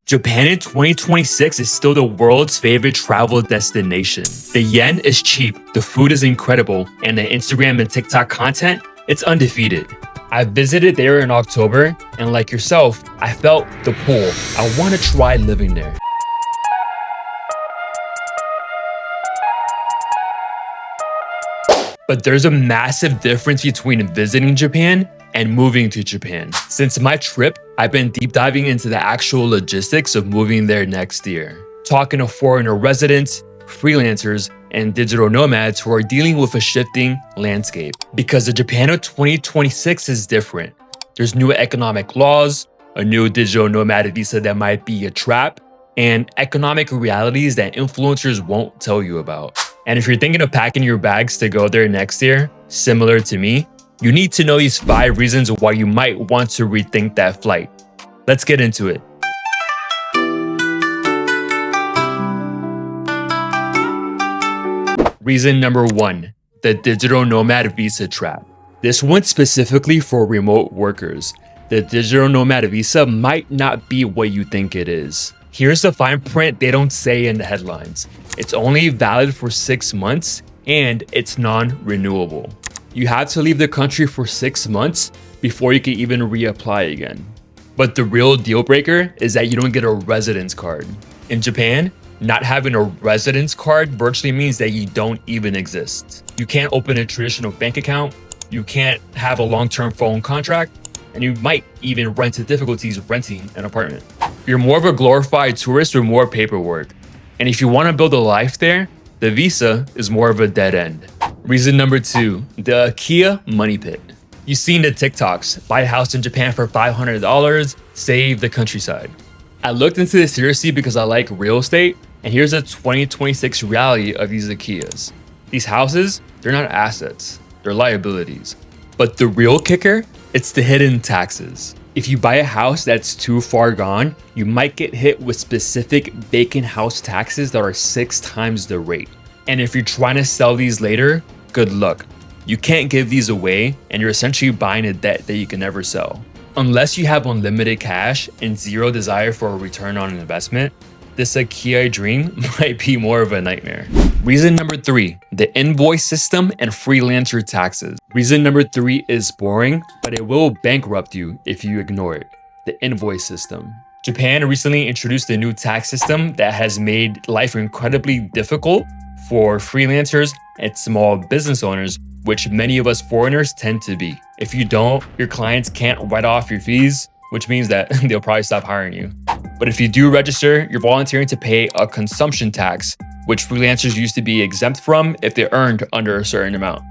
Japan in 2026 is still the world's favorite travel destination. The yen is cheap, the food is incredible, and the Instagram and TikTok content, it's undefeated. I visited there in October, and like yourself, I felt the pull. I want to try living there. But there's a massive difference between visiting Japan and moving to Japan. Since my trip, I've been deep diving into the actual logistics of moving there next year. Talking to foreigner residents, freelancers, and digital nomads who are dealing with a shifting landscape. Because the Japan of 2026 is different. There's new economic laws, a new digital nomad visa that might be a trap, and economic realities that influencers won't tell you about. And if you're thinking of packing your bags to go there next year, similar to me, you need to know these 5 reasons why you might want to rethink that flight. Let's get into it. Reason number 1, the digital nomad visa trap. This one's specifically for remote workers. The digital nomad visa might not be what you think it is. Here's the fine print they don't say in the headlines. It's only valid for 6 months and it's non-renewable. You have to leave the country for 6 months before you can even reapply again. But the real deal breaker is that you don't get a residence card. In Japan, not having a residence card virtually means that you don't even exist. You can't open a traditional bank account, you can't have a long-term phone contract, and you might even run into difficulties renting an apartment. You're more of a glorified tourist with more paperwork. And if you want to build a life there, the visa is more of a dead end. Reason number 2, the Akiya money pit. You've seen the TikToks, buy a house in Japan for $500, save the countryside. I looked into this seriously because I like real estate, and here's a 2026 reality of these Akiyas. These houses, they're not assets, they're liabilities. But the real kicker, it's the hidden taxes. If you buy a house that's too far gone, you might get hit with specific vacant house taxes that are 6 times the rate. And if you're trying to sell these later, good luck. You can't give these away, and you're essentially buying a debt that you can never sell. Unless you have unlimited cash and zero desire for a return on investment, this Akiya dream might be more of a nightmare. Reason number 3, the invoice system and freelancer taxes. Reason number 3 is boring, but it will bankrupt you if you ignore it. The invoice system. Japan recently introduced a new tax system that has made life incredibly difficult for freelancers and small business owners, which many of us foreigners tend to be. If you don't, your clients can't write off your fees, which means that they'll probably stop hiring you. But if you do register, you're volunteering to pay a consumption tax, which freelancers used to be exempt from if they earned under a certain amount.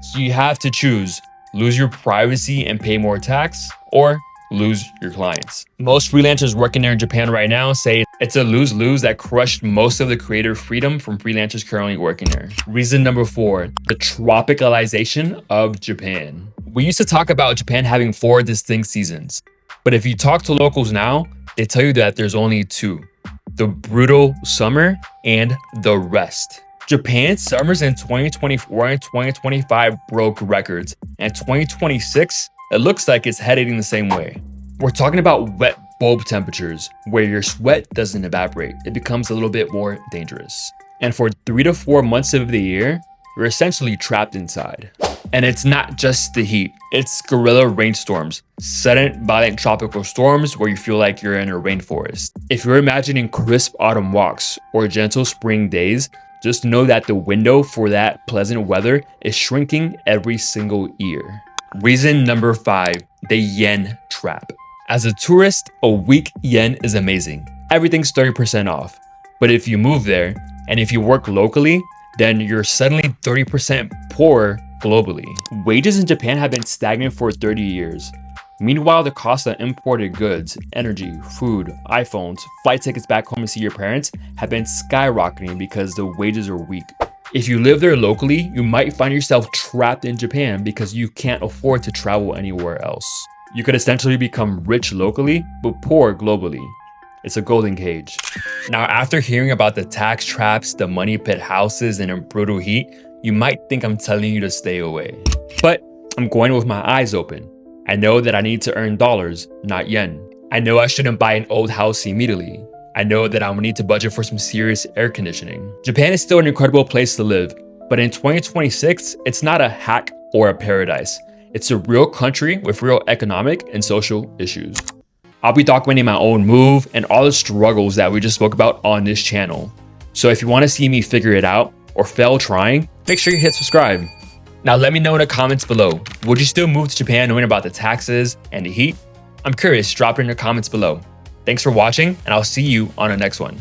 So you have to choose, lose your privacy and pay more tax, or lose your clients. Most freelancers working there in Japan right now say it's a lose-lose that crushed most of the creative freedom from freelancers currently working there. Reason number 4, the tropicalization of Japan. We used to talk about Japan having 4 distinct seasons, but if you talk to locals now, they tell you that there's only 2, the brutal summer and the rest. Japan's summers in 2024 and 2025 broke records, and 2026, it looks like it's heading the same way. We're talking about wet bulb temperatures, where your sweat doesn't evaporate. It becomes a little bit more dangerous. And for 3 to 4 months of the year, you're essentially trapped inside. And it's not just the heat, it's guerrilla rainstorms, sudden violent tropical storms where you feel like you're in a rainforest. If you're imagining crisp autumn walks or gentle spring days, just know that the window for that pleasant weather is shrinking every single year. Reason number 5, the yen trap. As a tourist, a weak yen is amazing. Everything's 30% off. But if you move there, and if you work locally, then you're suddenly 30% poorer globally. Wages in Japan have been stagnant for 30 years. Meanwhile, the cost of imported goods, energy, food, iPhones, flight tickets back home to see your parents have been skyrocketing because the wages are weak. If you live there locally, you might find yourself trapped in Japan because you can't afford to travel anywhere else. You could essentially become rich locally, but poor globally. It's a golden cage. Now, after hearing about the tax traps, the money pit houses, and the brutal heat, you might think I'm telling you to stay away. But I'm going with my eyes open. I know that I need to earn dollars, not yen. I know I shouldn't buy an old house immediately. I know that I'm gonna need to budget for some serious air conditioning. Japan is still an incredible place to live, but in 2026, it's not a hack or a paradise. It's a real country with real economic and social issues. I'll be documenting my own move and all the struggles that we just spoke about on this channel. So if you wanna see me figure it out or fail trying, make sure you hit subscribe. Now let me know in the comments below. Would you still move to Japan knowing about the taxes and the heat? I'm curious, drop it in the comments below. Thanks for watching, and I'll see you on the next one.